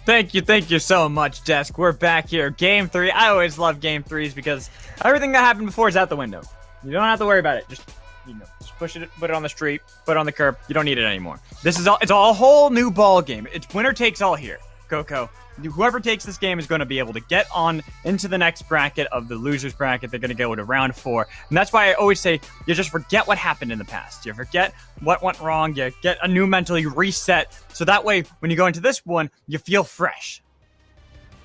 Thank you so much, Desk. We're back here. Game 3. I always love Game 3s because everything that happened before is out the window. You don't have to worry about it. Just push it, put it on the street, put it on the curb. You don't need it anymore. It's a whole new ball game. It's winner takes all here, Coco. Whoever takes this game is going to be able to get on into the next bracket of the losers bracket. They're going to go to round 4. And that's why I always say you just forget what happened in the past. You forget what went wrong. You get a new mentally reset. So that way, when you go into this one, you feel fresh.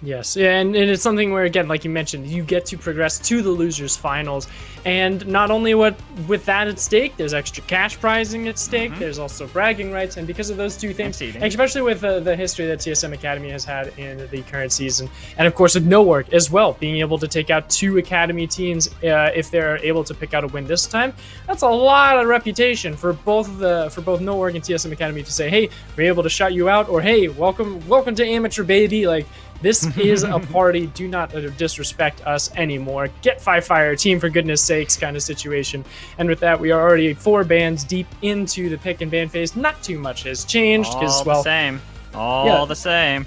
Yes, yeah, and it's something where, again, like you mentioned, you get to progress to the losers finals, and not only with that at stake, there's extra cash prizing at stake, there's also bragging rights, and because of those two things, especially with the history that TSM Academy has had in the current season, and of course with No Work as well, being able to take out 2 Academy teams if they're able to pick out a win this time, that's a lot of reputation for both No Work and TSM Academy to say, hey, we're able to shut you out, or hey, welcome to amateur baby, like. This is a party. Do not disrespect us anymore. Get Fire team for goodness sakes kind of situation. And with that, we are already 4 bans deep into the pick and ban phase. Not too much has changed. All the same.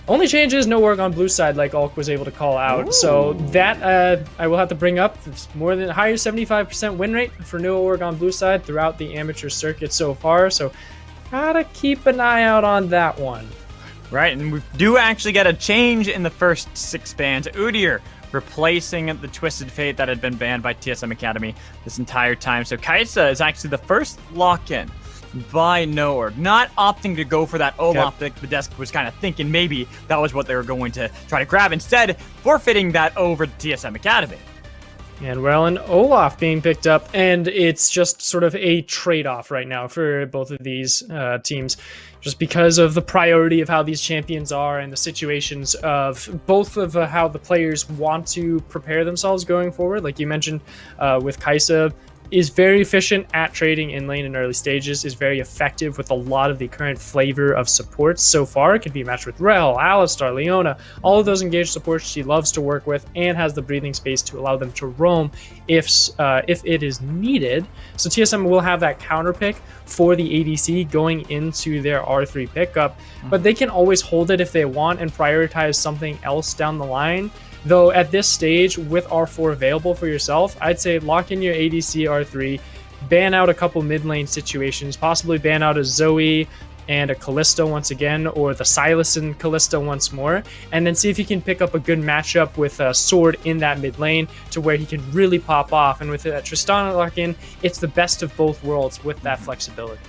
Only change is No Work on blue side, like Ulk was able to call out. Ooh. So that I will have to bring up. It's more than higher 75% win rate for No Work on blue side throughout the amateur circuit so far. So gotta keep an eye out on that one. Right, and we do actually get a change in the first 6 bans. Udyr replacing the Twisted Fate that had been banned by TSM Academy this entire time. So Kaisa is actually the first lock-in by No Work, not opting to go for that Olaf that the Desk was kind of thinking maybe that was what they were going to try to grab. Instead, forfeiting that over to TSM Academy. And well, an Olaf being picked up, and it's just sort of a trade-off right now for both of these teams, just because of the priority of how these champions are and the situations of both of how the players want to prepare themselves going forward. Like you mentioned with Kaisa, is very efficient at trading in lane in early stages, is very effective with a lot of the current flavor of supports so far. It could be a match with Rel, Alistar, Leona, all of those engaged supports she loves to work with and has the breathing space to allow them to roam if it is needed. So TSM will have that counter pick for the ADC going into their R3 pickup, but they can always hold it if they want and prioritize something else down the line. Though at this stage, with R4 available for yourself, I'd say lock in your ADC R3, ban out a couple mid lane situations, possibly ban out a Zoe and a Kalista once again, or the Sylas and Kalista once more, and then see if you can pick up a good matchup with a Sword in that mid lane to where he can really pop off. And with that Tristana lock in, it's the best of both worlds with that flexibility.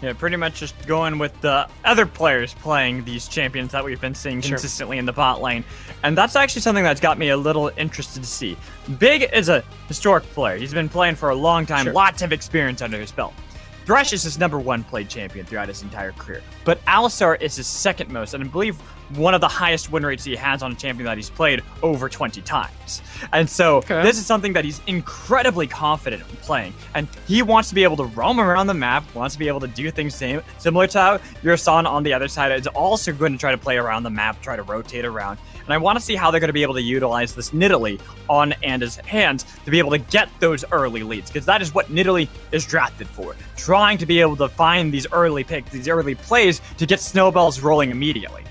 Yeah, pretty much just going with the other players playing these champions that we've been seeing consistently in the bot lane. And that's actually something that's got me a little interested to see. Big is a historic player. He's been playing for a long time, lots of experience under his belt. Thresh is his #1 played champion throughout his entire career, but Alistar is his second most, and I believe one of the highest win rates he has on a champion that he's played over 20 times. And so this is something that he's incredibly confident in playing, and he wants to be able to roam around the map, wants to be able to do things similar to how Yursan on the other side is also going to try to play around the map, try to rotate around. And I want to see how they're going to be able to utilize this Nidalee on Anda's hands to be able to get those early leads, because that is what Nidalee is drafted for. Trying to be able to find these early picks, these early plays to get snowballs rolling immediately.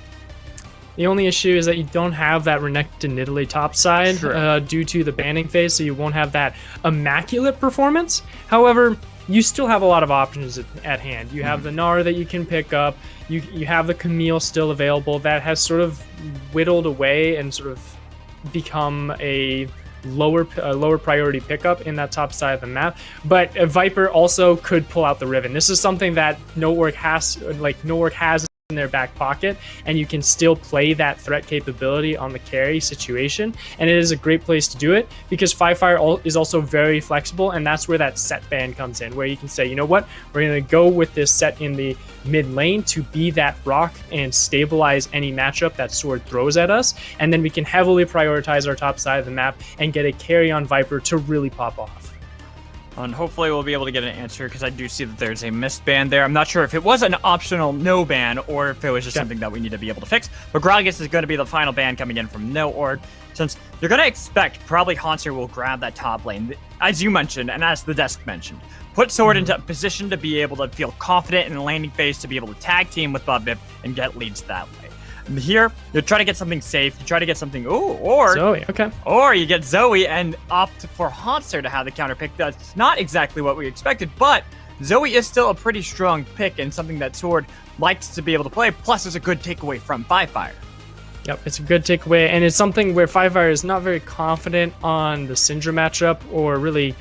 The only issue is that you don't have that Renekton Nidalee top side due to the banning phase, so you won't have that immaculate performance. However, you still have a lot of options at hand. You have the Gnar that you can pick up. You have the Camille still available that has sort of whittled away and sort of become a lower priority pickup in that top side of the map. But Viper also could pull out the Riven. This is something that No Work has in their back pocket, and you can still play that threat capability on the carry situation, and it is a great place to do it because Fire is also very flexible, and that's where that set ban comes in, where you can say, you know what, we're going to go with this set in the mid lane to be that rock and stabilize any matchup that Sword throws at us, and then we can heavily prioritize our top side of the map and get a carry on Viper to really pop off. And hopefully we'll be able to get an answer, because I do see that there's a missed ban there. I'm not sure if it was an optional no ban or if it was just something that we need to be able to fix. But Gragas is going to be the final ban coming in from No Org, since you're going to expect probably Haunter will grab that top lane, as you mentioned and as the desk mentioned. Put Sword into a position to be able to feel confident in the landing phase, to be able to tag team with Bob Vip and get leads that way. Here, you try to get something safe. You try to get something, or Zoe, okay. Or you get Zoe and opt for Haunter to have the counter pick. That's not exactly what we expected, but Zoe is still a pretty strong pick and something that Sword likes to be able to play. Plus, it's a good takeaway from Firefire. Yep, it's a good takeaway, and it's something where Firefire is not very confident on the Syndra matchup, or really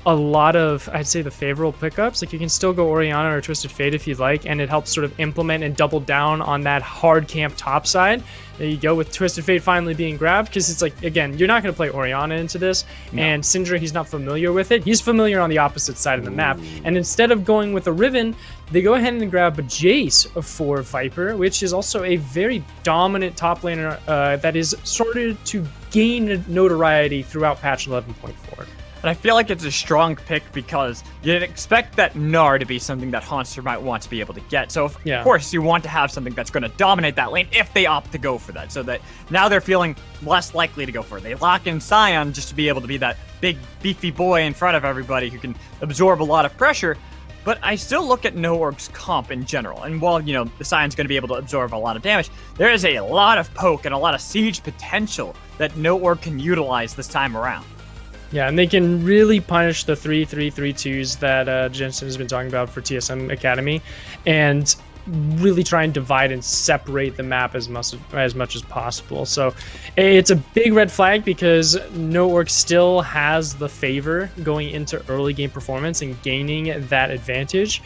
a lot of, I'd say, the favorable pickups. Like, you can still go Orianna or Twisted Fate if you'd like, and it helps sort of implement and double down on that hard camp top side. There you go, with Twisted Fate finally being grabbed, because it's like, again, you're not going to play Orianna into this, and Syndra, he's not familiar with it. He's familiar on the opposite side of the map, and instead of going with a Riven, they go ahead and grab a Jace for Viper, which is also a very dominant top laner that is started to gain notoriety throughout patch 11.4. And I feel like it's a strong pick because you'd expect that Gnar to be something that Haunter might want to be able to get. So, of course, you want to have something that's going to dominate that lane if they opt to go for that. So that now they're feeling less likely to go for it. They lock in Sion just to be able to be that big, beefy boy in front of everybody who can absorb a lot of pressure. But I still look at NoOrg's comp in general. And while, the Sion's going to be able to absorb a lot of damage, there is a lot of poke and a lot of siege potential that NoOrg can utilize this time around. Yeah, and they can really punish the 3-3-3-2s that Jensen has been talking about for TSM Academy, and really try and divide and separate the map as much as possible. So it's a big red flag because NoOrg still has the favor going into early game performance and gaining that advantage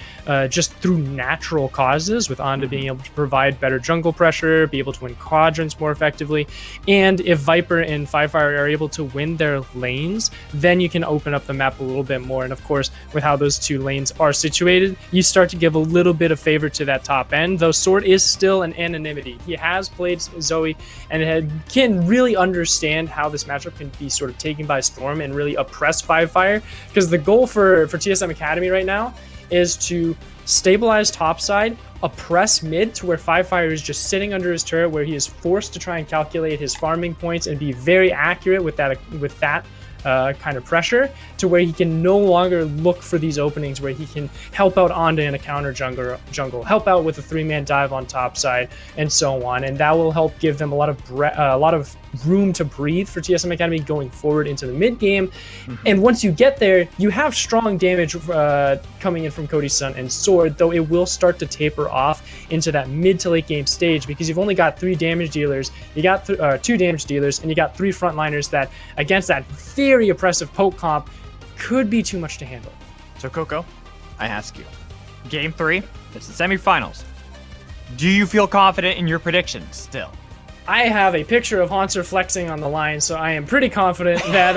just through natural causes, with Onda being able to provide better jungle pressure, be able to win quadrants more effectively, and if Viper and Firefire are able to win their lanes, then you can open up the map a little bit more. And of course, with how those two lanes are situated, you start to give a little bit of favor to that top end, though Sword is still an anonymity. He has played Zoe and can really understand how this matchup can be sort of taken by storm and really oppress Firefire, because the goal for TSM Academy right now is to stabilize topside, oppress mid to where Firefire is just sitting under his turret, where he is forced to try and calculate his farming points and be very accurate with that kind of pressure, to where he can no longer look for these openings where he can help out Onda in a counter jungle, help out with a 3-man dive on top side, and so on. And that will help give them a lot of room to breathe for TSM Academy going forward into the mid game. And once you get there, you have strong damage coming in from Cody's Sun and Sword, though it will start to taper off into that mid to late game stage, because you've only got 3 damage dealers, you got 2 damage dealers, and you got 3 frontliners that, against that very oppressive poke comp, could be too much to handle. So Coco, I ask you, Game 3, it's the semifinals. Do you feel confident in your predictions still? I have a picture of Haunter flexing on the line, so I am pretty confident that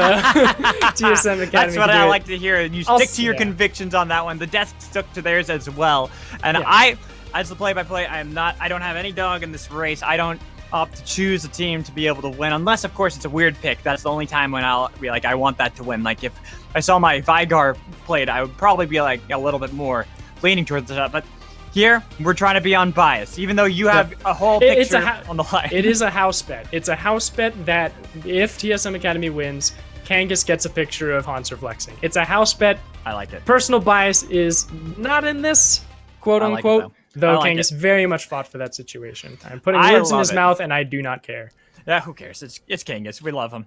TSM Academy. That's what I like to hear. You stick to your convictions on that one. The desk stuck to theirs as well. And I, as the play-by-play, I don't have any dog in this race. I don't opt to choose a team to be able to win, unless, of course, it's a weird pick. That's the only time when I'll be like, I want that to win. Like, if I saw my Vigar played, I would probably be like a little bit more leaning towards that. But here, we're trying to be unbiased, even though you have a whole picture on the line. It is a house bet. It's a house bet that if TSM Academy wins, Kangas gets a picture of Haunter flexing. It's a house bet. I like it. Personal bias is not in this, quote unquote. Like though Kangas very much fought for that situation. I'm putting words in his mouth, and I do not care. Yeah, who cares? It's Kangas. We love him.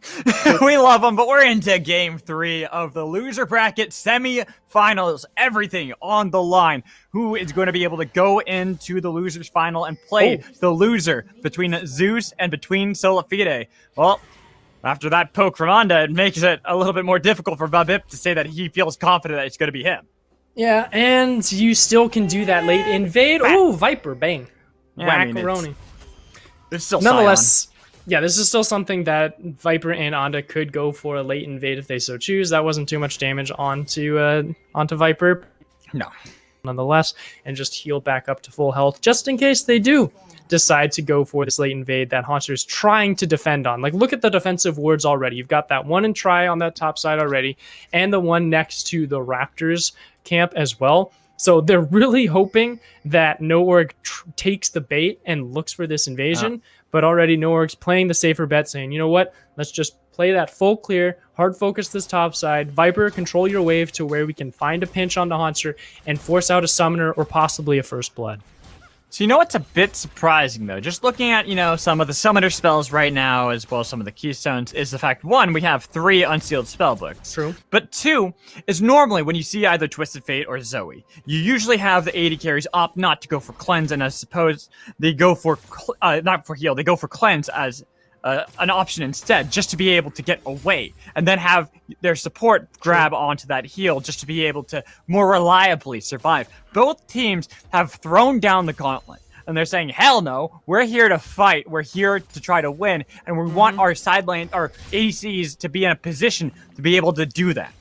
We love him, but we're into Game 3 of the loser bracket semi-finals. Everything on the line. Who is going to be able to go into the losers final and play the loser between Zeus and between Solafide? Well, after that poke from Onda, it makes it a little bit more difficult for Babip to say that he feels confident that it's going to be him. Yeah, and you still can do that late invade. Oh, Viper, bang. Yeah, Wackaroni. There's still nonetheless, yeah, this is still something that Viper and Onda could go for a late invade if they so choose. That wasn't too much damage onto Viper. No. Nonetheless, and just heal back up to full health, just in case they do decide to go for this late invade that Haunter's trying to defend on. Like, look at the defensive wards already. You've got that one in try on that top side already, and the one next to the Raptors camp as well. So they're really hoping that NoOrg takes the bait and looks for this invasion, but already NoOrg's playing the safer bet, saying, you know what, let's just play that full clear, hard focus this top side. Viper, control your wave to where we can find a pinch on the Haunter and force out a summoner or possibly a first blood. So you know what's a bit surprising though, just looking at, some of the summoner spells right now as well as some of the keystones, is the fact, one, we have 3 unsealed spellbooks. True. But 2, is normally when you see either Twisted Fate or Zoe, you usually have the AD carries opt not to go for cleanse, and I suppose they go for, not for heal, they go for cleanse as an option instead, just to be able to get away, and then have their support grab onto that heal just to be able to more reliably survive. Both teams have thrown down the gauntlet, and they're saying, hell no, we're here to fight, we're here to try to win, and we want our side lane, our ADCs to be in a position to be able to do that.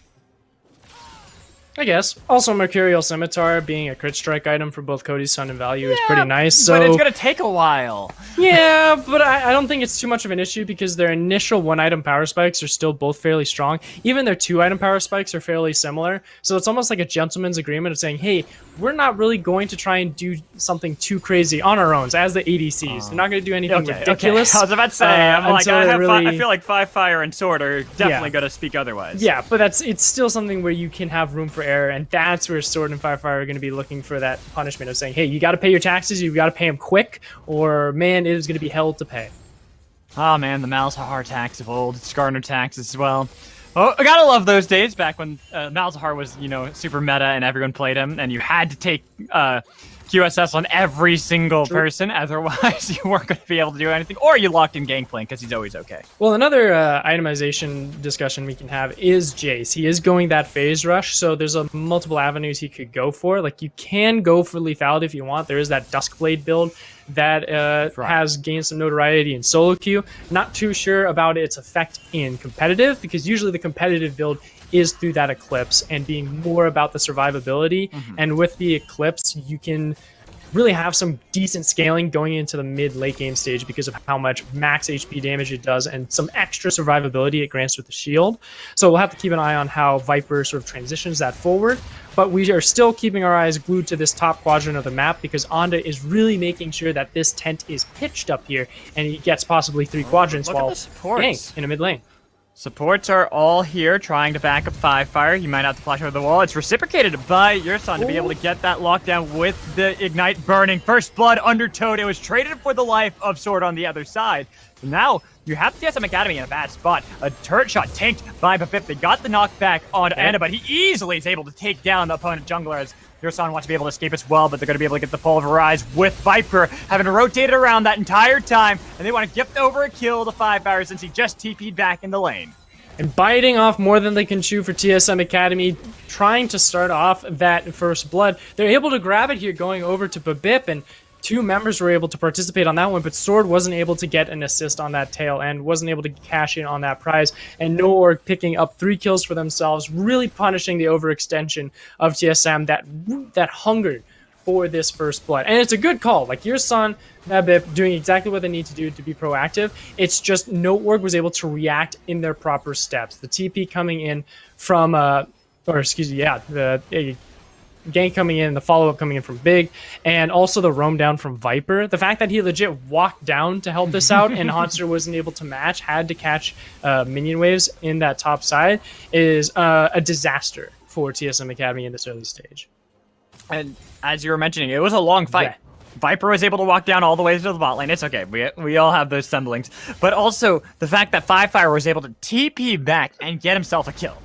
I guess. Also, Mercurial Scimitar being a crit strike item for both Cody's Son and Value is pretty nice. So but it's gonna take a while. Yeah, but I don't think it's too much of an issue because their initial 1-item power spikes are still both fairly strong. Even their 2-item power spikes are fairly similar. So it's almost like a gentleman's agreement of saying, hey, we're not really going to try and do something too crazy on our own as the ADCs. They're not going to do anything ridiculous. Okay. I was about to say, I feel like 5 Fire and Sword are definitely going to speak otherwise. Yeah, but it's still something where you can have room for error, and that's where Sword and 5 Fire are going to be looking for that punishment of saying, hey, you got to pay your taxes, you got to pay them quick, or man, it is going to be hell to pay. Oh man, the Malzahar tax of old, Skarner tax as well. Oh, I gotta love those days back when Malzahar was, super meta and everyone played him, and you had to take QSS on every single person, otherwise you weren't going to be able to do anything, or you locked in Gangplank because he's always okay. Well, another itemization discussion we can have is Jace. He is going that phase rush, so there's multiple avenues he could go for. Like, you can go for lethality if you want. There is that Duskblade build that has gained some notoriety in solo queue. Not too sure about its effect in competitive, because usually the competitive build is through that Eclipse and being more about the survivability. And with the Eclipse, you can really have some decent scaling going into the mid-late game stage because of how much max HP damage it does and some extra survivability it grants with the shield. So we'll have to keep an eye on how Viper sort of transitions that forward. But we are still keeping our eyes glued to this top quadrant of the map because Onda is really making sure that this tent is pitched up here and he gets possibly 3 quadrants while ganked in a mid lane. Supports are all here trying to back up 5 Fire. You might have to flash over the wall. It's reciprocated by your son to be able to get that lockdown with the Ignite burning. First blood under Toad. It was traded for the life of Sword on the other side. So now you have TSM Academy in a bad spot. A turret shot tanked by Bafip. They got the knockback on Anna, but he easily is able to take down the opponent jungler as your son wants to be able to escape as well, but they're going to be able to get the Pulverize with Viper, having rotated around that entire time, and they want to gift over a kill to 5 Fire since he just TP'd back in the lane. And biting off more than they can chew for TSM Academy, trying to start off that first blood. They're able to grab it here going over to Babip, and 2 members were able to participate on that one, but Sword wasn't able to get an assist on that tail end, wasn't able to cash in on that prize, and No Org picking up 3 kills for themselves, really punishing the overextension of TSM that hungered for this first blood. And it's a good call. Like, your son, Babip, doing exactly what they need to do to be proactive. It's just No Org was able to react in their proper steps. The TP coming in from, the gank coming in, the follow-up coming in from Big, and also the roam down from Viper. The fact that he legit walked down to help this out and Hanser wasn't able to match, had to catch minion waves in that top side, is a disaster for TSM Academy in this early stage. And as you were mentioning, it was a long fight. Yeah. Viper was able to walk down all the way to the bot lane. It's okay. We all have those stumblings. But also, the fact that 5 Fire was able to TP back and get himself a kill.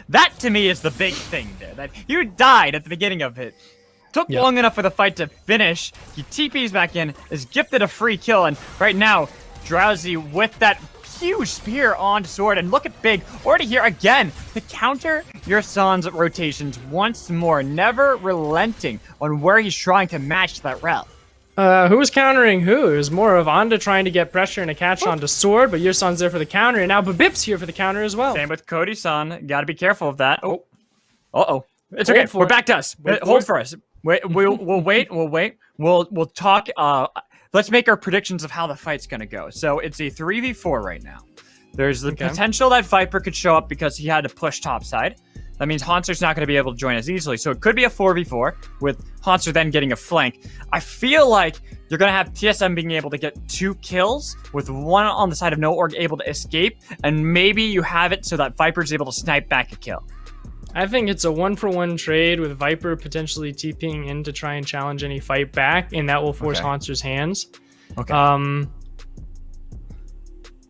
That, to me, is the big thing there. That you died at the beginning of it. Took long enough for the fight to finish. He TPs back in, is gifted a free kill, and right now, Drowsy with that huge spear on Sword, and look at Big already here again to counter your son's rotations once more, never relenting on where he's trying to match that route. Who was countering who? It was more of Onda trying to get pressure and a catch onto Sword, but your son's there for the counter, and now Babip's here for the counter as well. Same with Cody-san. Gotta be careful of that. Oh. Uh-oh. It's okay. We're back to us. Hold for us. We'll wait. We'll talk. Let's make our predictions of how the fight's going to go. So it's a 3v4 right now. There's the potential that Viper could show up because he had to push topside. That means Hanser's not going to be able to join as easily. So it could be a 4v4 with Hanser then getting a flank. I feel like you're going to have TSM being able to get 2 kills with 1 on the side of No Org able to escape. And maybe you have it so that Viper's able to snipe back a kill. I think it's a 1-for-1 trade with Viper potentially TPing in to try and challenge any fight back, and that will force Hauntzer's hands. Okay.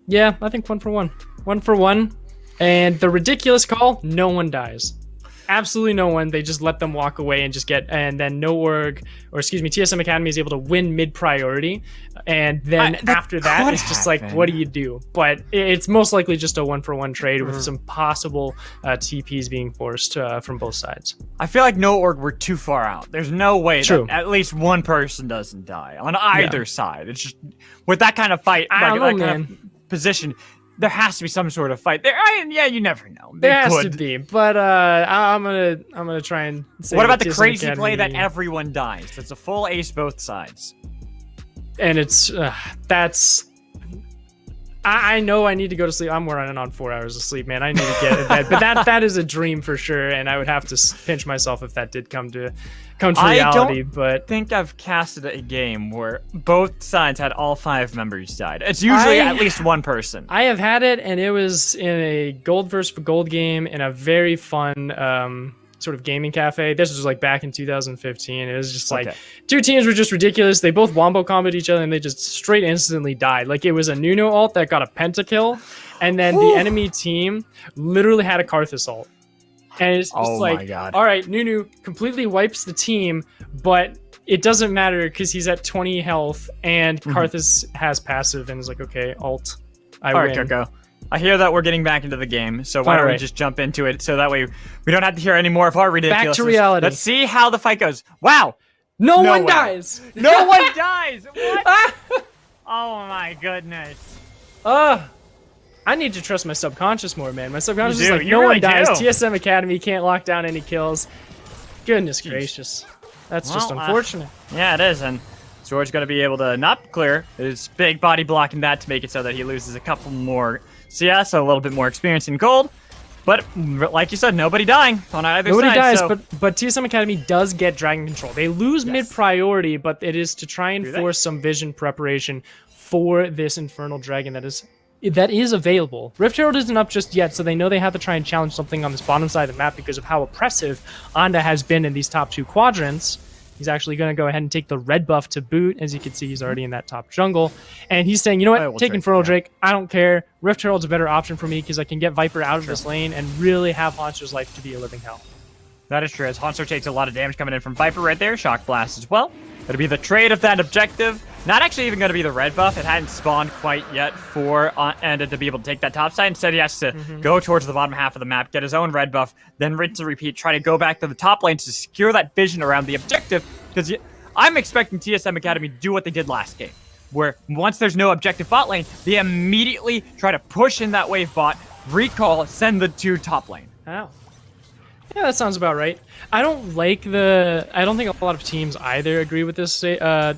Yeah, I think 1-for-1. 1-for-1. And the ridiculous call, no one dies. Absolutely no one. They just let them walk away and just get, and then TSM Academy is able to win mid priority, and then after that, it's just like, what do you do? But it's most likely just a 1-for-1 trade with some possible TPs being forced from both sides. I feel like no org, we're too far out. There's no way that at least one person doesn't die on either side. It's just with that kind of fight, kind of position. There has to be some sort of fight there. You never know. There has to be, but I'm gonna try and say. What about the crazy play that everyone dies? It's a full ace both sides, and it's that's. I know I need to go to sleep. I'm running on 4 hours of sleep, man. I need to get in bed, but that is a dream for sure, and I would have to pinch myself if that did come to reality. I think I've casted a game where both sides had all 5 members died. It's usually at least one person. I have had it, and it was in a gold versus gold game in a very fun sort of gaming cafe. This was like back in 2015. It was just like two teams were just ridiculous. They both wombo comboed each other, and they just straight instantly died. Like it was a Nuno ult that got a pentakill, and then the enemy team literally had a Karthus ult. And it's just like, all right, Nunu completely wipes the team, but it doesn't matter because he's at 20 health, and Karthus has passive, and is like, okay, ult, I win. All right, Coco. I hear that we're getting back into the game, so why don't we just jump into it so that way we don't have to hear any more of our ridiculousness. Back to reality. Let's see how the fight goes. Wow! No one dies! No one dies! What? Oh my goodness. I need to trust my subconscious more, man. My subconscious is like, no one dies. TSM Academy can't lock down any kills. Goodness gracious. That's just unfortunate. Yeah, it is, and George's going to be able to not clear his big body blocking that to make it so that he loses a couple more CS, a little bit more experience in gold. But like you said, nobody dying on either side. Nobody dies, but TSM Academy does get Dragon Control. They lose mid priority, but it is to try and force some vision preparation for this Infernal Dragon that is available. Rift Herald isn't up just yet, so they know they have to try and challenge something on this bottom side of the map because of how oppressive Anda has been in these top 2 quadrants. He's actually going to go ahead and take the red buff to boot. As you can see, he's already in that top jungle. And he's saying, you know what, take Infernal Drake. I don't care. Rift Herald's a better option for me because I can get Viper out of this lane and really have Hauntzer's life to be a living hell. That is true, as Haunzer takes a lot of damage coming in from Viper right there. Shock Blast as well. It'll be the trade of that objective. Not actually even going to be the red buff. It hadn't spawned quite yet for Anda to be able to take that top side. Instead, he has to go towards the bottom half of the map, get his own red buff, then rinse and repeat, try to go back to the top lane to secure that vision around the objective. Because I'm expecting TSM Academy to do what they did last game, where once there's no objective bot lane, they immediately try to push in that wave bot, recall, send the 2 top lane. Ow. Yeah, that sounds about right. I don't think a lot of teams either agree with this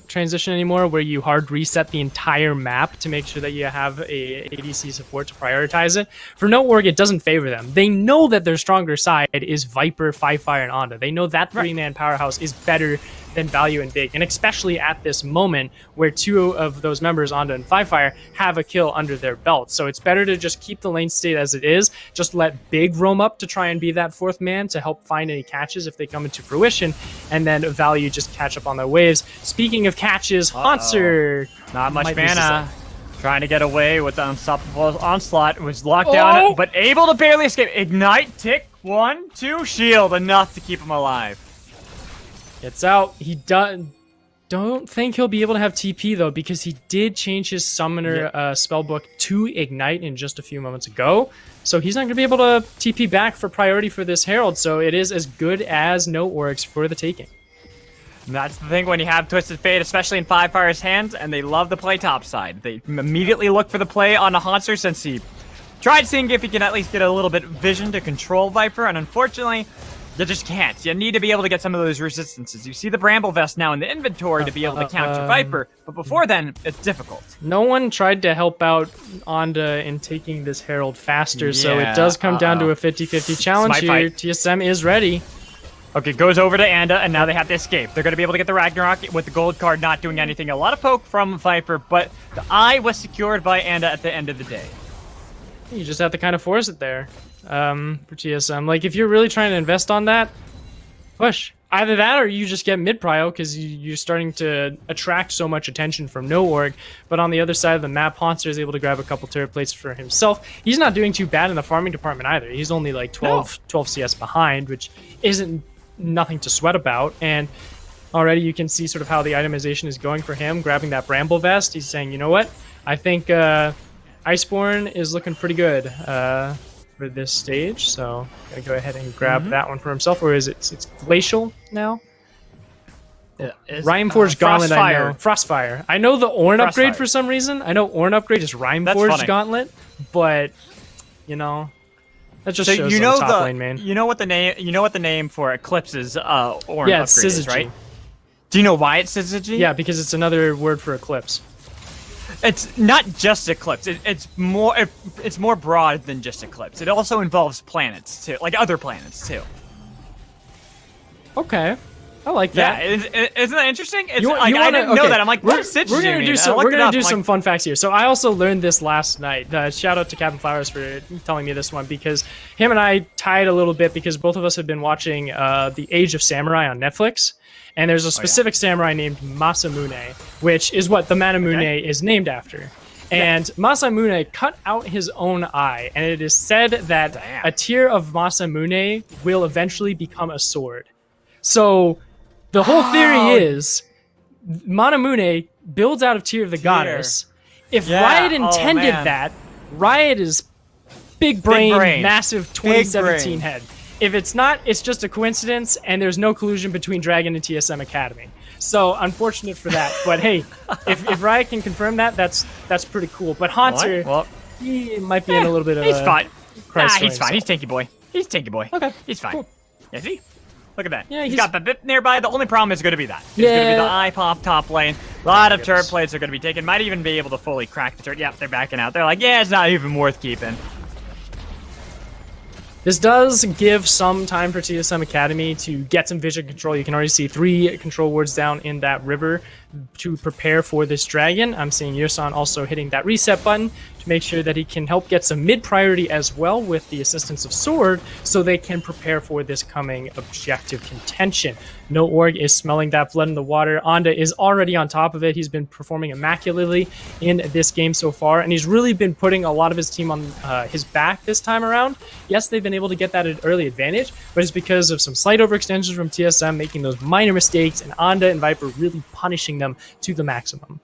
transition anymore, where you hard reset the entire map to make sure that you have a ADC support to prioritize it. For no org, it doesn't favor them. They know that their stronger side is Viper, Firefire, and Anda. They know that 3-man powerhouse is better than Value and Big, and especially at this moment where 2 of those members, Anda and Firefire, have a kill under their belt. So it's better to just keep the lane state as it is, just let Big roam up to try and be that 4th man to help find any catches if they come into fruition, and then Value just catch up on their waves. Speaking of catches, Haunzer, not much mana. Trying to get away with the unstoppable onslaught, was locked down, but able to barely escape. Ignite, tick, 1, 2, shield, enough to keep him alive. Gets out. He don't think he'll be able to have TP though, because he did change his summoner spellbook to ignite in just a few moments ago. So he's not going to be able to TP back for priority for this Herald. So it is as good as no orcs for the taking. And that's the thing when you have Twisted Fate, especially in Firefire's hands, and they love to play topside. They immediately look for the play on a Haunzer since he tried seeing if he can at least get a little bit of vision to control Viper, and unfortunately, you just can't. You need to be able to get some of those resistances. You see the Bramble Vest now in the inventory to be able to counter Viper, but before then, it's difficult. No one tried to help out Anda in taking this Herald faster, so it does come down to a 50-50 challenge here. TSM is ready. Okay, goes over to Anda, and now they have to escape. They're going to be able to get the Ragnarok with the gold card not doing anything. A lot of poke from Viper, but the eye was secured by Anda at the end of the day. You just have to kind of force it there for TSM. Like, if you're really trying to invest on that, push. Either that or you just get mid-prio because you're starting to attract so much attention from no org. But on the other side of the map, Haunter is able to grab a couple turret plates for himself. He's not doing too bad in the farming department either. He's only like 12 CS behind, which isn't nothing to sweat about. And already you can see sort of how the itemization is going for him, grabbing that Bramble Vest. He's saying, you know what? I think Iceborne is looking pretty good for this stage, so gotta go ahead and grab that one for himself. Or is it's Glacial now? Rhymeforged Gauntlet, I know. Frostfire. I know the Ornn upgrade for some reason. I know Ornn upgrade is Rhymeforged Gauntlet, but you know, that just shows you know the top lane main. You know what the name for Eclipse's Ornn upgrade is, right? Do you know why it's Syzygy? Yeah, because it's another word for Eclipse. It's not just Eclipse. It's more broad than just Eclipse. It also involves planets too, like other planets too. Okay, I like that. Yeah, isn't that interesting? It's I didn't know that. I'm like, what is Syzygy? We're gonna do some fun facts here. So I also learned this last night. Shout out to Captain Flowers for telling me this one, because him and I tied a little bit because both of us have been watching The Age of Samurai on Netflix. And there's a specific samurai named Masamune, which is what the Manamune is named after. And Masamune cut out his own eye, and it is said that a tear of Masamune will eventually become a sword. So the whole theory is Manamune builds out of Tear of the Goddess. If Riot intended that, Riot is big brain, massive 2017 head. If it's not, it's just a coincidence, and there's no collusion between Dragon and TSM Academy. So, unfortunate for that. But hey, if Riot can confirm that, that's pretty cool. But Haunter, he might be in a little bit of he's fine. He's fine. He's tanky boy. He's tanky boy. Okay. He's fine. Cool. Yeah, see? Look at that. Yeah, he's got the bit nearby. The only problem is going to be that. It's going to be the eye pop top lane. A lot of turret plates are going to be taken. Might even be able to fully crack the turret. Yep, they're backing out. They're like, yeah, it's not even worth keeping. This does give some time for TSM Academy to get some vision control. You can already see 3 control wards down in that river to prepare for this dragon. I'm seeing Yusan also hitting that reset button to make sure that he can help get some mid priority as well with the assistance of Sword, so they can prepare for this coming objective contention. No org is smelling that blood in the water. Anda is already on top of it. He's been performing immaculately in this game so far, and he's really been putting a lot of his team on his back this time around. Yes, they've been able to get that early advantage, but it's because of some slight overextensions from TSM making those minor mistakes, and Anda and Viper really punishing them to the maximum.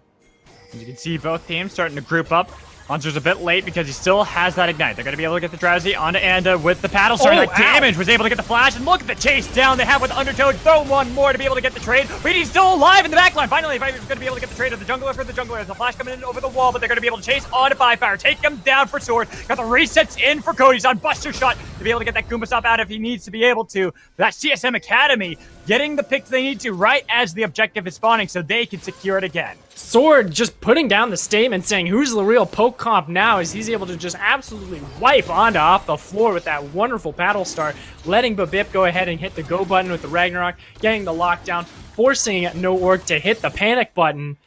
You can see both teams starting to group up. Hunter's a bit late because he still has that ignite. They're going to be able to get the Drowsy onto Anda with the paddle. Starting that damage, was able to get the flash, and look at the chase down they have with Undertow. Throw one more to be able to get the trade. But he's still alive in the backline. Finally, Viper's going to be able to get the trade of the jungler for the jungler. There's a flash coming in over the wall, but they're going to be able to chase onto Fire. Take him down for Sword. Got the resets in for Cody's on Buster Shot to be able to get that Goomba Stop out if he needs to be able to. That's TSM Academy getting the picks they need to right as the objective is spawning so they can secure it again. Sword just putting down the statement saying who's the real poke comp now, as he's able to just absolutely wipe Anda off the floor with that wonderful paddle start, letting Babip go ahead and hit the go button with the Ragnarok, getting the lockdown, forcing No Org to hit the panic button.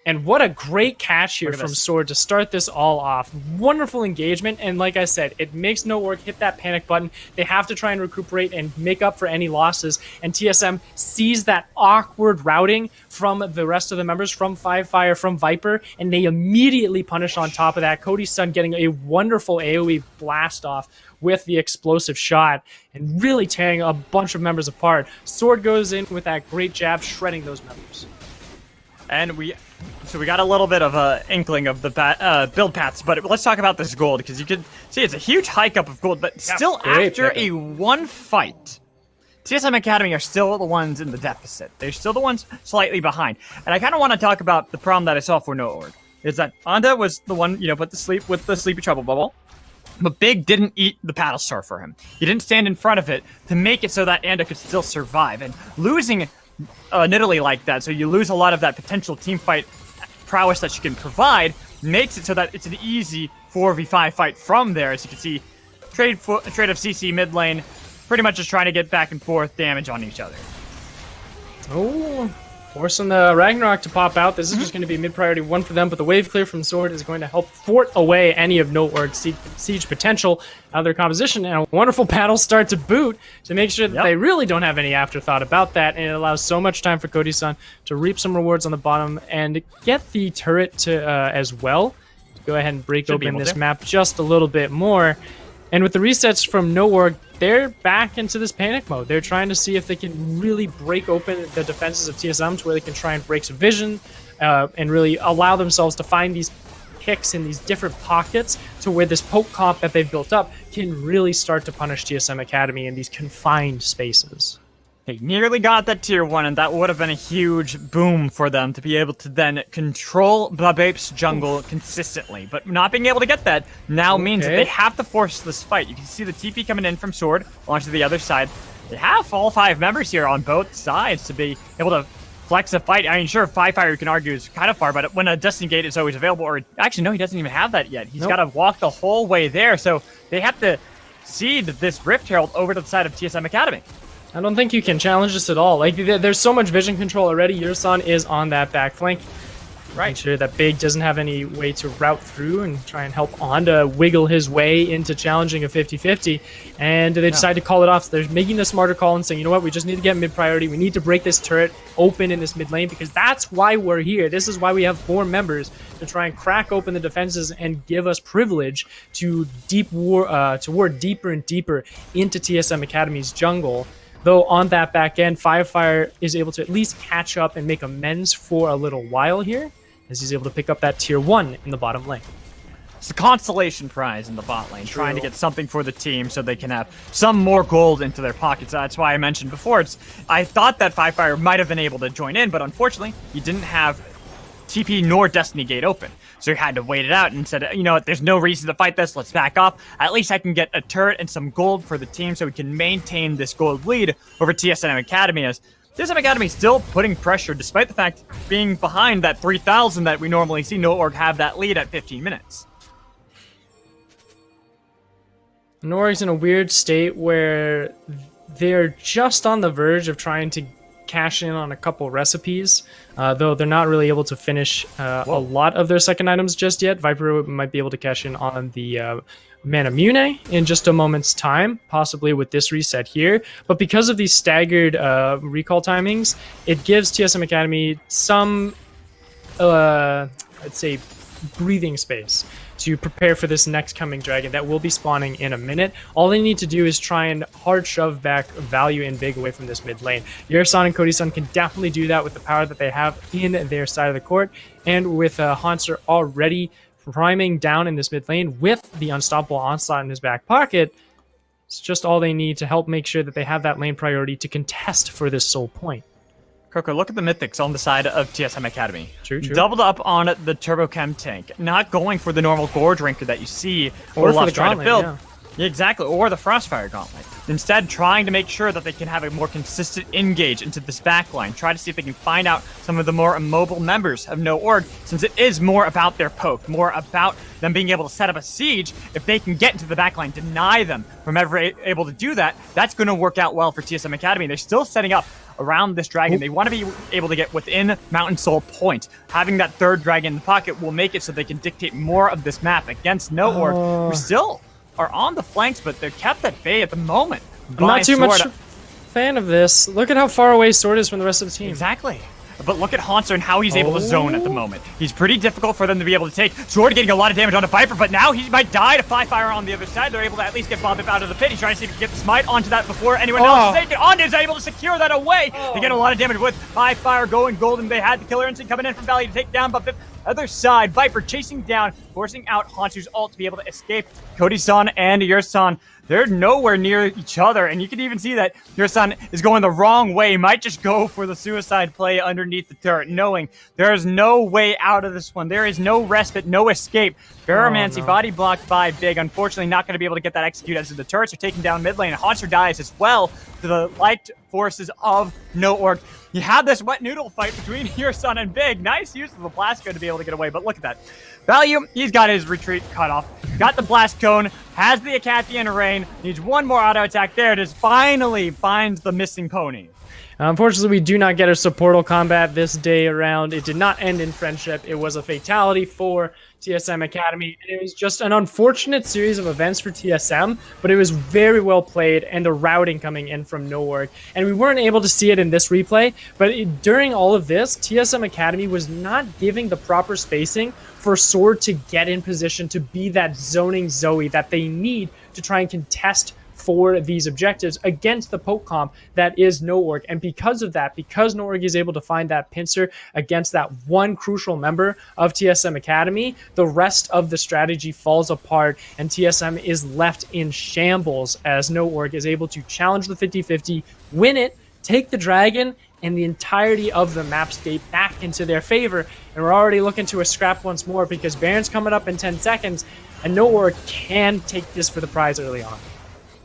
And what a great catch here from Sword to start this all off. Wonderful engagement, and like I said, it makes No Org hit that panic button. They have to try and recuperate and make up for any losses, and TSM sees that awkward routing from the rest of the members, from Fire, from Viper, and they immediately punish on top of that. Cody's son getting a wonderful AoE blast off with the explosive shot and really tearing a bunch of members apart. Sword goes in with that great jab, shredding those members. And we got a little bit of a inkling of the build paths, but let's talk about this gold, because you can see it's a huge hike up of gold, but still after a one fight, TSM Academy are still the ones in the deficit. They're still the ones slightly behind. And I kind of want to talk about the problem that I saw for No Org, is that Anda was the one, put to sleep with the Sleepy Trouble Bubble, but Big didn't eat the Paddle Star for him. He didn't stand in front of it to make it so that Anda could still survive. And losing Nidalee like that, so you lose a lot of that potential team fight prowess that she can provide, makes it so that it's an easy 4v5 fight from there. As you can see, trade of CC mid lane, pretty much just trying to get back and forth damage on each other. Oh, Forcing the Ragnarok to pop out. This is just going to be mid-priority 1 for them, but the wave clear from Sword is going to help fort away any of No.org's siege potential out of their composition, and a wonderful battle start to boot to make sure that they really don't have any afterthought about that, and it allows so much time for Cody-san to reap some rewards on the bottom and get the turret to as well. Go ahead and break open this map just a little bit more. And with the resets from No.org, they're back into this panic mode. They're trying to see if they can really break open the defenses of TSM to where they can try and break some vision and really allow themselves to find these picks in these different pockets to where this poke comp that they've built up can really start to punish TSM Academy in these confined spaces. They nearly got that tier 1, and that would have been a huge boom for them to be able to then control Babe's jungle consistently. But not being able to get that now means that they have to force this fight. You can see the TP coming in from Sword, launch to the other side. They have all 5 members here on both sides to be able to flex a fight. I mean, sure, Fire you can argue is kind of far, but when a Destiny Gate is always available, or actually, no, he doesn't even have that yet. He's got to walk the whole way there, so they have to seed this Rift Herald over to the side of TSM Academy. I don't think you can challenge this at all. Like, there's so much vision control already. Yursan is on that back flank. Make sure that Big doesn't have any way to route through and try and help Honda wiggle his way into challenging a 50-50. And they decide to call it off. So they're making the smarter call and saying, you know what, we just need to get mid-priority. We need to break this turret open in this mid lane because that's why we're here. This is why we have 4 members to try and crack open the defenses and give us privilege to war deeper and deeper into TSM Academy's jungle. Though on that back end, Fire is able to at least catch up and make amends for a little while here, as he's able to pick up that tier 1 in the bottom lane. It's the consolation prize in the bot lane, trying to get something for the team so they can have some more gold into their pockets. That's why I mentioned before, I thought that Fire might have been able to join in, but unfortunately, he didn't have TP nor Destiny Gate open. So he had to wait it out and said, you know what, there's no reason to fight this, let's back off. At least I can get a turret and some gold for the team so we can maintain this gold lead over TSM Academy, as TSM Academy still putting pressure despite the fact being behind that 3,000 that we normally see No.org have that lead at 15 minutes. No.org's in a weird state where they're just on the verge of trying to cash in on a couple recipes, though they're not really able to finish a lot of their second items just yet. Viper might be able to cash in on the Manamune in just a moment's time, possibly with this reset here. But because of these staggered recall timings, it gives TSM Academy some, I'd say, breathing space to prepare for this next coming dragon that will be spawning in a minute. All they need to do is try and hard shove back value and Big away from this mid lane. Yursan and Cody-san can definitely do that with the power that they have in their side of the court, and with Hanser already priming down in this mid lane with the unstoppable onslaught in his back pocket. It's just all they need to help make sure that they have that lane priority to contest for this sole point. Coco, look at the Mythics on the side of TSM Academy. True. Doubled up on the Turbo Chem tank, not going for the normal Gore Drinker that you see or for the try to Gauntlet, build. Yeah, exactly, or the Frostfire Gauntlet. Instead, trying to make sure that they can have a more consistent engage into this backline. Try to see if they can find out some of the more immobile members of No.org, since it is more about their poke, more about them being able to set up a siege. If they can get into the backline, deny them from ever able to do that, that's going to work out well for TSM Academy. They're still setting up around this dragon. They want to be able to get within Mountain Soul Point. Having that third dragon in the pocket will make it so they can dictate more of this map against No.org, who still are on the flanks, but they're kept at bay at the moment. I'm not too much fan of this. Look at how far away Sword is from the rest of the team. Exactly. But look at Hanser and how he's able to zone at the moment. He's pretty difficult for them to be able to take. Sword getting a lot of damage onto Viper, but now he might die to Fire on the other side. They're able to at least get Bob out of the pit. He's trying to see if he can get the smite onto that before anyone else is taken. Onda is able to secure that away. They get a lot of damage with Fire going golden. They had the killer instinct coming in from Valley to take down Bob. Other side, Viper chasing down, forcing out Hansu's ult to be able to escape. Cody-san and Yursan, they're nowhere near each other, and you can even see that Yursan is going the wrong way. Might just go for the suicide play underneath the turret, knowing there is no way out of this one. There is no respite, no escape. Ferromancy body blocked by Big. Unfortunately, not going to be able to get that execute as the turrets are taking down mid lane. Hanser dies as well to the light forces of No.org. You had this wet noodle fight between Yursan and Big. Nice use of the blast cone to be able to get away, but look at that. Value, he's got his retreat cut off. Got the blast cone, has the Acathian Rain, needs one more auto attack. There it is, finally finds the missing pony. Unfortunately, we do not get a supportal combat this day around. It did not end in friendship. It was a fatality for TSM Academy. It was just an unfortunate series of events for TSM, but it was very well played, and the routing coming in from Noorg. And we weren't able to see it in this replay, but during all of this, TSM Academy was not giving the proper spacing for Sword to get in position to be that zoning Zoe that they need to try and contest for these objectives against the poke comp that is Noorg. And because of that, because Noorg is able to find that pincer against that one crucial member of TSM Academy, the rest of the strategy falls apart and TSM is left in shambles as Noorg is able to challenge the 50-50, win it, take the dragon, and the entirety of the mapscape back into their favor. And we're already looking to a scrap once more because Baron's coming up in 10 seconds, and Noorg can take this for the prize early on.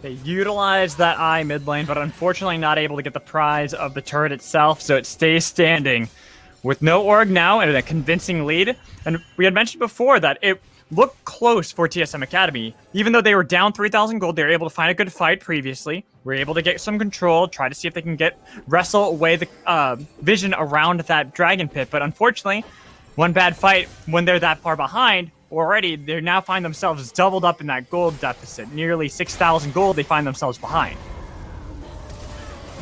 They utilized that eye mid lane, but unfortunately not able to get the prize of the turret itself, so it stays standing with Noorg now in a convincing lead. And we had mentioned before that it looked close for TSM Academy. Even though they were down 3,000 gold, they were able to find a good fight previously. Were able to get some control, try to see if they can wrestle away the vision around that dragon pit. But unfortunately, one bad fight when they're that far behind, already they now find themselves doubled up in that gold deficit. Nearly 6,000 gold they find themselves behind.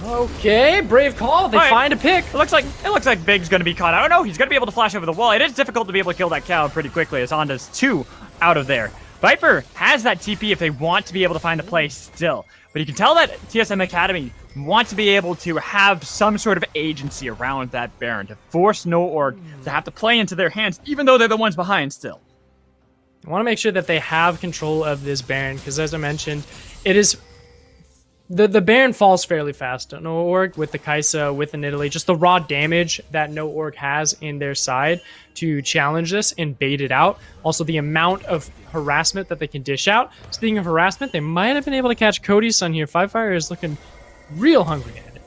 Okay, brave call. They find a pick. It looks like Big's going to be caught out. Oh no, he's going to be able to flash over the wall. It is difficult to be able to kill that cow pretty quickly as Onda's 2 out of there. Viper has that TP if they want to be able to find the play still. But you can tell that TSM Academy wants to be able to have some sort of agency around that Baron to force Noorg to have to play into their hands, even though they're the ones behind still. I want to make sure that they have control of this Baron, because as I mentioned, it is... The Baron falls fairly fast. Noorg with the Kaisa, with the Nidalee, just the raw damage that Noorg has in their side to challenge this and bait it out. Also, the amount of harassment that they can dish out. Speaking of harassment, they might have been able to catch Cody's-san here. Fivefire is looking real hungry at it.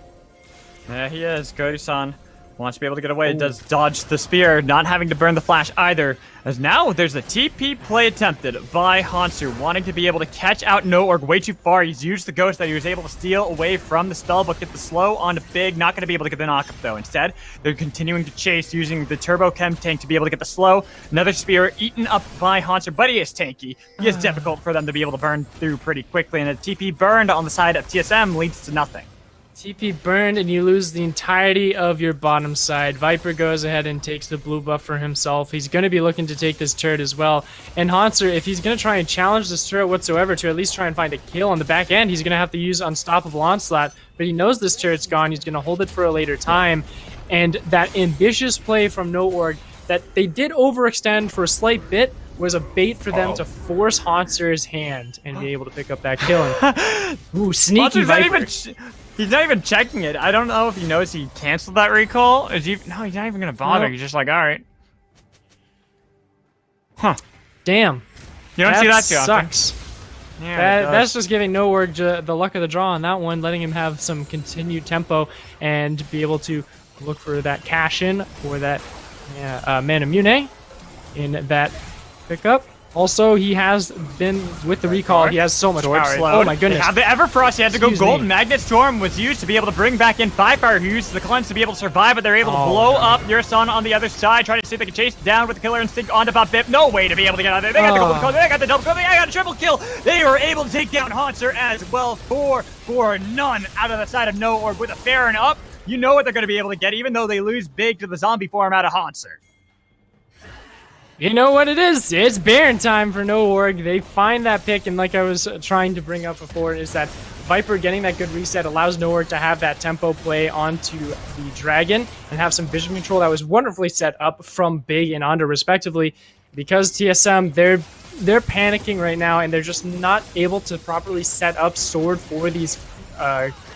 Yeah, he is. Cody's-san wants to be able to get away. Does dodge the spear, not having to burn the flash either. As now there's a TP play attempted by Hansu, wanting to be able to catch out Noorg way too far. He's used the ghost that he was able to steal away from the spell, but get the slow onto Big. Not going to be able to get the knockup though. Instead, they're continuing to chase using the turbo chem tank to be able to get the slow. Another spear eaten up by Hansu, but he is tanky. He is difficult for them to be able to burn through pretty quickly, and a TP burned on the side of TSM leads to nothing. TP burned and you lose the entirety of your bottom side. Viper goes ahead and takes the blue buff for himself. He's going to be looking to take this turret as well. And Hanser, if he's going to try and challenge this turret whatsoever to at least try and find a kill on the back end, he's going to have to use Unstoppable Onslaught. But he knows this turret's gone. He's going to hold it for a later time. And that ambitious play from Noorg that they did overextend for a slight bit was a bait for them to force Hanser's hand and be able to pick up that kill. And, ooh, sneaky Viper. He's not even checking it. I don't know if he knows he canceled that recall. No, he's not even going to bother. Nope. He's just like, all right. Huh. Damn. You don't see that too often. Sucks. Yeah, That's just giving Noorg the luck of the draw on that one, letting him have some continued tempo and be able to look for that cash in or that Mana Mune in that pickup. Also, he has been, with the recall, he has so much power. Oh my goodness. Have the Everfrost, he had to go Golden Magnet Storm was used to be able to bring back in Fivefire, who used the cleanse to be able to survive, but they're able to blow up your son on the other side, trying to see if they can chase down with the Killer Instinct onto Pop Bip. No way to be able to get out of there. They got the golden kill, they got the double kill, they got a triple kill. They were able to take down Hanser as well for none out of the side of Noorg with a Farron up. You know what they're going to be able to get, even though they lose big to the zombie form out of Hanser. You know what it is? It's Baron time for Noorg. They find that pick, and like I was trying to bring up before, is that Viper getting that good reset allows Noorg to have that tempo play onto the Dragon and have some vision control that was wonderfully set up from Big and Onda respectively. Because TSM, they're panicking right now, and they're just not able to properly set up Sword for these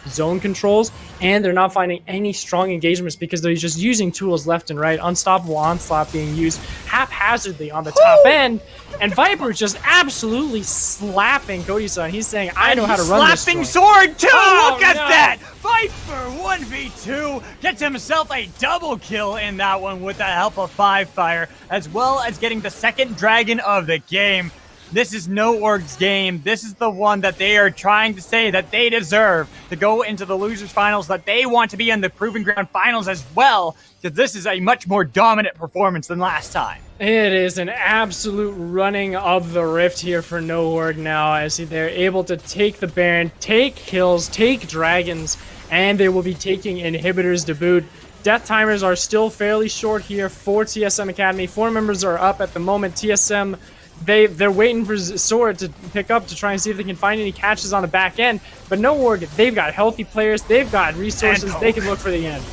zone controls, and they're not finding any strong engagements because they're just using tools left and right. Unstoppable Onslaught being used haphazardly on the top end, and Viper just absolutely slapping Cody-san. He's saying, I know how to run this slapping Sword too! Look at that! Viper 1v2 gets himself a double kill in that one with the help of Fivefire, as well as getting the second dragon of the game. This is No Org's game. This is the one that they are trying to say that they deserve to go into the losers finals, that they want to be in the Proving Ground finals as well, because this is a much more dominant performance than last time. It is an absolute running of the rift here for No Org now, as they're able to take the Baron, take kills, take dragons, and they will be taking inhibitors to boot. Death timers are still fairly short here for TSM Academy. 4 members are up at the moment. TSM, they're waiting for Sword to pick up to try and see if they can find any catches on the back end. But No Org, they've got healthy players. They've got resources. They can look for the end.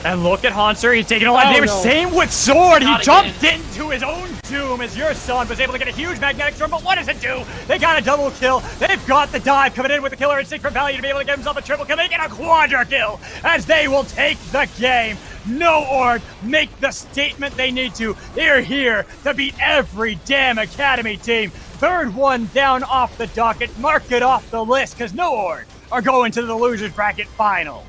And look at Hanser, he's taking a lot of damage. No. Same with Sword, he jumped into his own doom as your son was able to get a huge magnetic storm, but what does it do? They got a double kill. They've got the dive coming in with the killer instinct for value to be able to get himself a triple kill. They get a quadra kill as they will take the game. No Org make the statement they need to. They're here to beat every damn Academy team. Third one down off the docket. Mark it off the list because No Org are going to the losers bracket finals.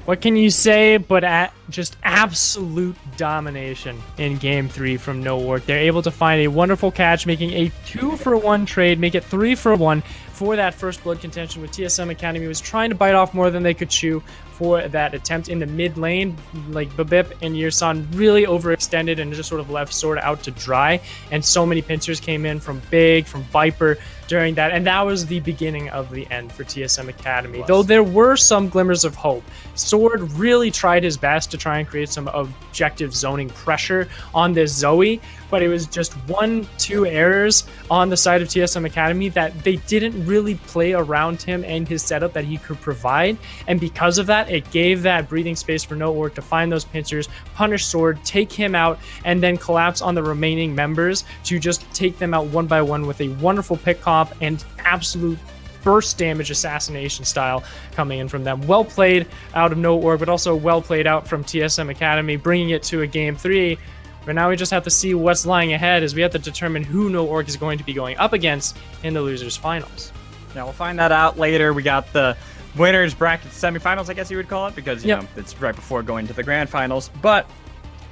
What can you say but just absolute domination in Game 3 from No Org. They're able to find a wonderful catch, making a 2-for-1 trade, make it 3-for-1 for that first blood contention with TSM Academy. Was trying to bite off more than they could chew for that attempt in the mid lane. Like Babip and Yirsan really overextended and just sort of left Sword out to dry. And so many pincers came in from Big, from Viper during that. And that was the beginning of the end for TSM Academy. Though there were some glimmers of hope. Sword really tried his best to try and create some objective zoning pressure on this Zoe, but it was just 1-2 errors on the side of TSM Academy that they didn't really play around him and his setup that he could provide. And because of that, it gave that breathing space for No Org to find those pincers, punish Sword, take him out, and then collapse on the remaining members to just take them out one by one with a wonderful pick comp and absolute burst damage assassination style coming in from them. Well played out of No Org, but also well played out from TSM Academy, bringing it to a Game 3. But now we just have to see what's lying ahead as we have to determine who No Org is going to be going up against in the losers finals. Yeah, we'll find that out later. We got the winners bracket semifinals, I guess you would call it, because you know it's right before going to the grand finals. But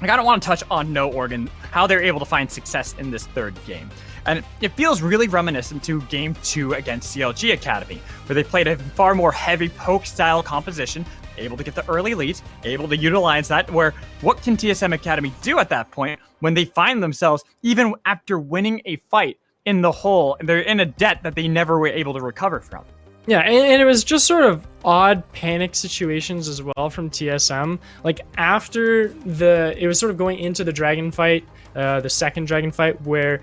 I kind of want to touch on No Org and how they're able to find success in this third game. And it feels really reminiscent to Game 2 against CLG Academy, where they played a far more heavy poke-style composition, able to get the early leads, able to utilize that, where what can TSM Academy do at that point when they find themselves, even after winning a fight, in the hole, they're in a debt that they never were able to recover from? Yeah, and it was just sort of odd panic situations as well from TSM. Like after it was sort of going into the dragon fight, the second dragon fight, where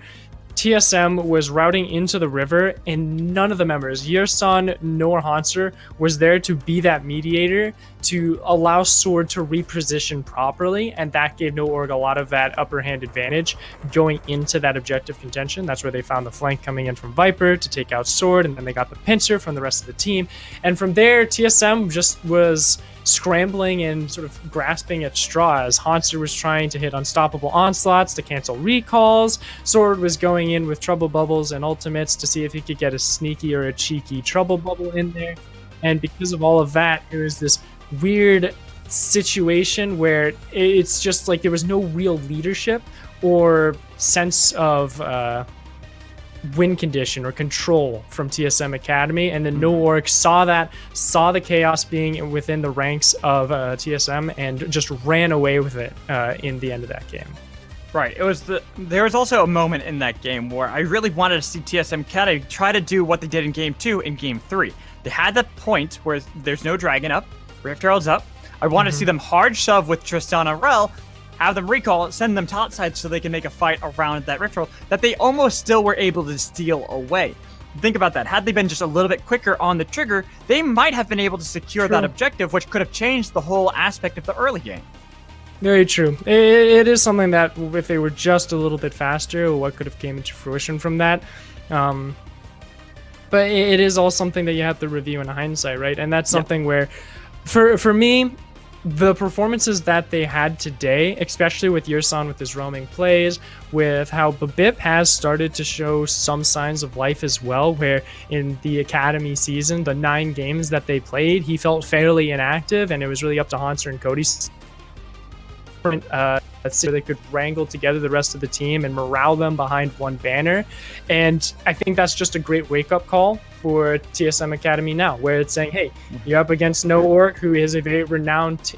TSM was routing into the river and none of the members, Yirsan nor Hanser, was there to be that mediator to allow Sword to reposition properly, and that gave No Org a lot of that upper hand advantage going into that objective contention. That's where they found the flank coming in from Viper to take out Sword, and then they got the pincer from the rest of the team. And from there, TSM just was scrambling and sort of grasping at straws. Hanser was trying to hit unstoppable onslaughts to cancel recalls. Sword was going in with trouble bubbles and ultimates to see if he could get a sneaky or a cheeky trouble bubble in there. And because of all of that, it was this weird situation where it's just like there was no real leadership or sense of win condition or control from TSM Academy, and then No Org saw the chaos being within the ranks of TSM and just ran away with it in the end of that game. Right. There was also a moment in that game where I really wanted to see TSM Academy try to do what they did in Game 2 and Game 3. They had that point where there's no dragon up, Rift Herald's up. I want to see them hard shove with Tristana Rel, have them recall, send them topside so they can make a fight around that Rift Herald that they almost still were able to steal away. Think about that. Had they been just a little bit quicker on the trigger, they might have been able to secure that objective, which could have changed the whole aspect of the early game. Very true. It is something that if they were just a little bit faster, what could have came into fruition from that. But it is all something that you have to review in hindsight, right? And that's something where, for me, the performances that they had today, especially with Yirsan with his roaming plays, with how Babip has started to show some signs of life as well, where in the Academy season, the 9 games that they played, he felt fairly inactive, and it was really up to Hanser and Cody so they could wrangle together the rest of the team and morale them behind one banner. And I think that's just a great wake-up call for TSM Academy now, where it's saying, hey, you're up against No Org, who is a very renowned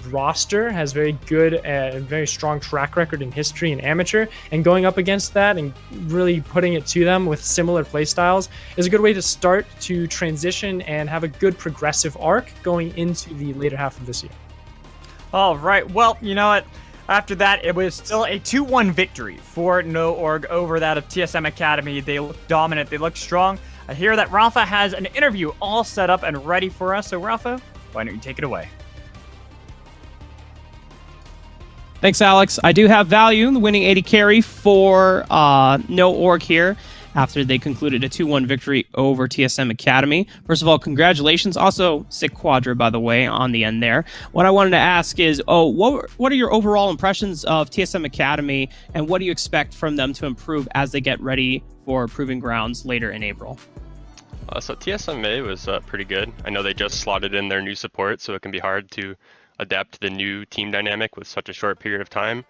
roster, has very good and very strong track record in history and amateur, and going up against that and really putting it to them with similar playstyles is a good way to start to transition and have a good progressive arc going into the later half of this year. All right, well, you know what? After that, it was still a 2-1 victory for No Org over that of TSM Academy. They look dominant, they look strong. I hear that Rafa has an interview all set up and ready for us, so Rafa, why don't you take it away? Thanks, Alex. I do have Value, the winning 80 carry for No Org here after they concluded a 2-1 victory over TSM Academy. First of all, congratulations. Also, sick quadra, by the way, on the end there. What I wanted to ask is, what are your overall impressions of TSM Academy, and what do you expect from them to improve as they get ready for Proving Grounds later in April? So TSMA was pretty good. I know they just slotted in their new support, so it can be hard to adapt to the new team dynamic with such a short period of time.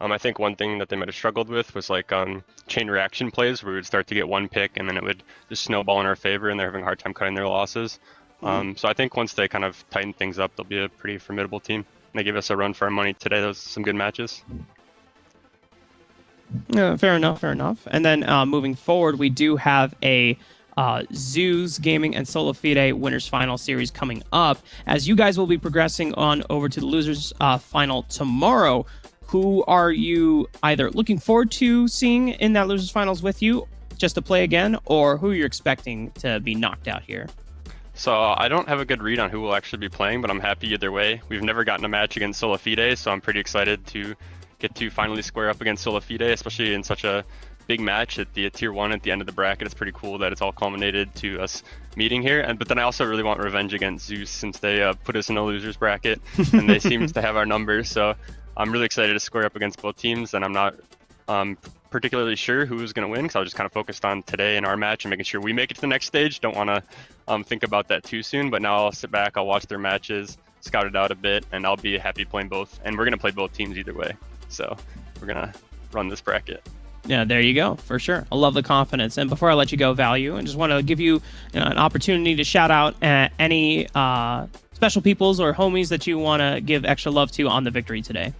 I think one thing that they might have struggled with was like chain reaction plays where we would start to get one pick and then it would just snowball in our favor and they're having a hard time cutting their losses. So I think once they kind of tighten things up, they'll be a pretty formidable team. They gave us a run for our money today. Those some good matches. Yeah, fair enough. And then moving forward, we do have a Zeus Gaming and Solo Fide Winners Final Series coming up. As you guys will be progressing on over to the Losers Final tomorrow, who are you either looking forward to seeing in that Losers Finals with you just to play again, or who you're expecting to be knocked out here? So I don't have a good read on who will actually be playing, but I'm happy either way. We've never gotten a match against Solo Fide, so I'm pretty excited to get to finally square up against Solo Fide, especially in such a big match at the tier 1 at the end of the bracket. It's pretty cool that it's all culminated to us meeting here. But then I also really want revenge against Zeus since they put us in a losers bracket and they seem to have our numbers. So I'm really excited to square up against both teams, and I'm not particularly sure who's going to win because I was just kind of focused on today in our match and making sure we make it to the next stage. Don't want to think about that too soon, but now I'll sit back, I'll watch their matches, scout it out a bit, and I'll be happy playing both. And we're going to play both teams either way. So we're going to run this bracket. Yeah, there you go, for sure. I love the confidence. And before I let you go, Value, I just want to give you an opportunity to shout out any special peoples or homies that you want to give extra love to on the victory today.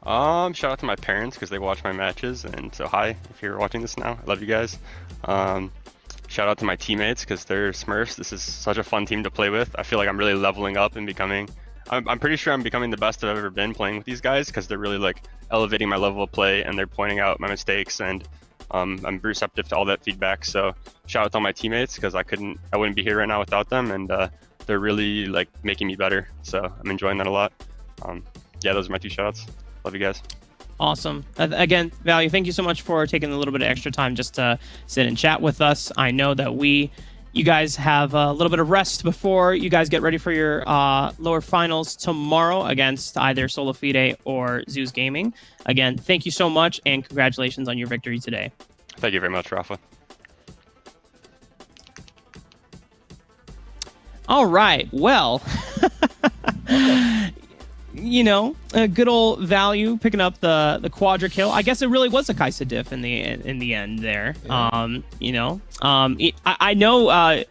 Shout out to my parents because they watch my matches, and so hi if you're watching this now. I love you guys. Shout out to my teammates because they're Smurfs. This is such a fun team to play with. I feel like I'm really leveling up and becoming. I'm pretty sure I'm becoming the best I've ever been playing with these guys because they're really like elevating my level of play and they're pointing out my mistakes, and I'm receptive to all that feedback. So shout out to all my teammates because I wouldn't be here right now without them, and they're really like making me better. So I'm enjoying that a lot. Yeah, those are my 2 shout outs. Love you guys. Awesome. Again, Value, thank you so much for taking a little bit of extra time just to sit and chat with us. I know that you guys have a little bit of rest before you guys get ready for your lower finals tomorrow against either Solo Fide or Zeus Gaming. Again, thank you so much, and congratulations on your victory today. Thank you very much, Rafa. All right. Well, you know, a good old Value picking up the quadra kill. I guess it really was a Kaisa diff in the end there. Yeah. I know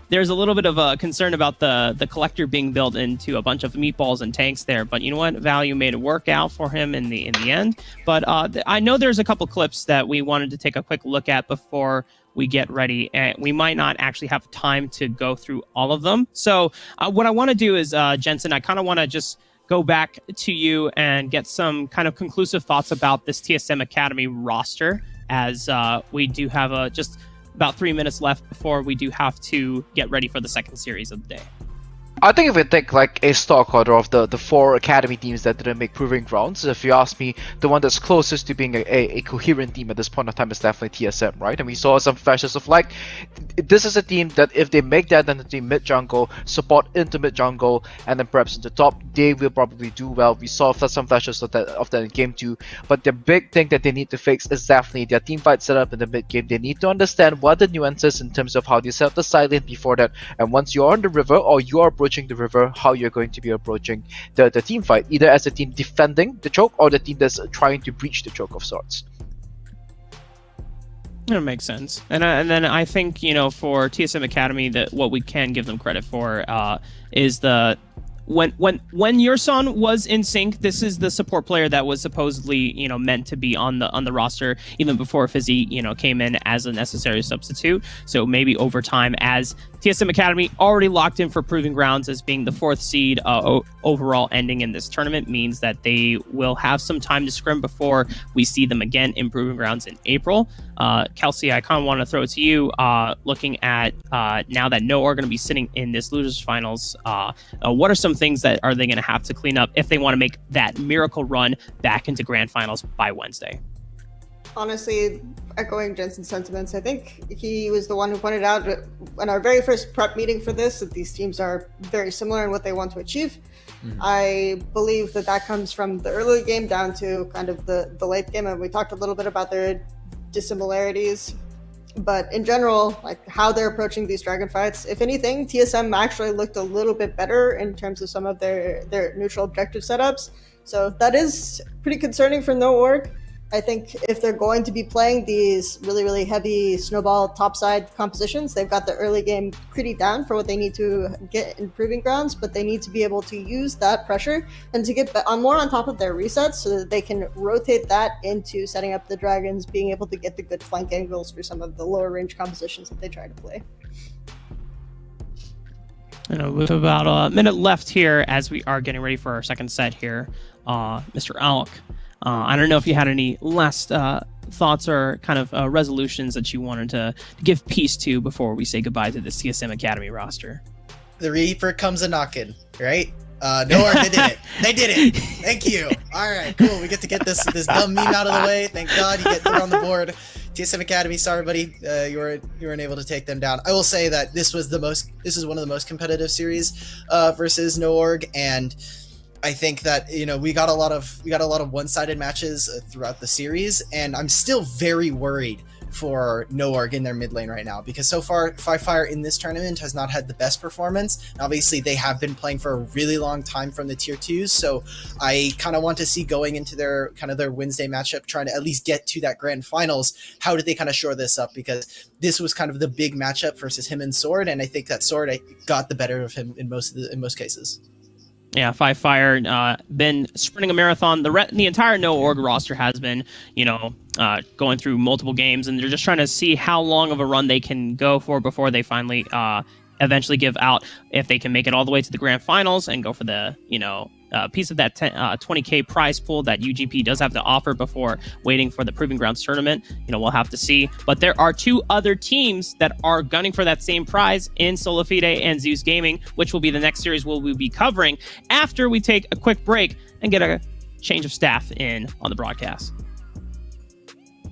there's a little bit of a concern about the collector being built into a bunch of meatballs and tanks there, but you know what? Value made it work out for him in the end. But I know there's a couple clips that we wanted to take a quick look at before we get ready, and we might not actually have time to go through all of them. So what I want to do is, Jensen, I kind of want to just go back to you and get some kind of conclusive thoughts about this TSM Academy roster, as we do have just about 3 minutes left before we do have to get ready for the second series of the day. I think if we take like a stock order of the 4 academy teams that didn't make Proving Grounds, if you ask me, the one that's closest to being a coherent team at this point of time is definitely TSM, right? And we saw some flashes of like, this is a team that if they make that identity mid jungle, support into mid jungle, and then perhaps into top, they will probably do well. We saw some flashes of that in game 2, but the big thing that they need to fix is definitely their team fight setup in the mid game. They need to understand what the nuances in terms of how they set up the side lane before that, and once you're on the river or you are approaching approaching the river, how you're going to be approaching the team fight, either as a team defending the choke or the team that's trying to breach the choke of sorts. That makes sense. And then I think, you know, for TSM Academy, that what we can give them credit for is the when your son was in sync, this is the support player that was supposedly, you know, meant to be on the roster even before Fizzy, you know, came in as a necessary substitute. So maybe over time, as TSM Academy already locked in for Proving Grounds as being the 4th seed overall ending in this tournament, means that they will have some time to scrim before we see them again in Proving Grounds in April. Kelsey, I kind of want to throw it to you. Looking at now that No are going to be sitting in this losers finals, what are some things that are they going to have to clean up if they want to make that miracle run back into grand finals by Wednesday? Honestly, echoing Jensen's sentiments, I think he was the one who pointed out in our very first prep meeting for this that these teams are very similar in what they want to achieve. I believe that comes from the early game down to kind of the late game, and we talked a little bit about their dissimilarities. But in general, like how they're approaching these dragon fights, if anything, TSM actually looked a little bit better in terms of some of their neutral objective setups. So that is pretty concerning for No Org. I think if they're going to be playing these really, really heavy snowball topside compositions, they've got the early game pretty down for what they need to get in Proving Grounds, but they need to be able to use that pressure and to get more on top of their resets so that they can rotate that into setting up the dragons, being able to get the good flank angles for some of the lower range compositions that they try to play. With about a minute left here as we are getting ready for our second set here, Mr. Alec, I don't know if you had any last thoughts or kind of resolutions that you wanted to give peace to before we say goodbye to the TSM Academy roster. The Reaper comes a knocking, right? No, they did it. They did it. Thank you. All right, cool. We get to get this dumb meme out of the way. Thank God you get on the board. TSM Academy, sorry, buddy, you weren't able to take them down. I will say that this is one of the most competitive series versus No Org, and I think that, you know, we got a lot of one-sided matches throughout the series, and I'm still very worried for No Org in their mid lane right now, because so far Five Fire in this tournament has not had the best performance. Obviously, they have been playing for a really long time from the tier 2s, so I kind of want to see going into their Wednesday matchup, trying to at least get to that grand finals, how did they kind of shore this up, because this was kind of the big matchup versus him and Sword, and I think that Sword got the better of him in most cases. Yeah, Five Fire been sprinting a marathon. The entire No Org roster has been, you know, going through multiple games, and they're just trying to see how long of a run they can go for before they finally eventually give out. If they can make it all the way to the grand finals and go for the, you know, piece of that 20K prize pool that UGP does have to offer before waiting for the Proving Grounds tournament, you know, we'll have to see. But there are 2 other teams that are gunning for that same prize in Solafide and Zeus Gaming, which will be the next series we'll be covering after we take a quick break and get a change of staff in on the broadcast.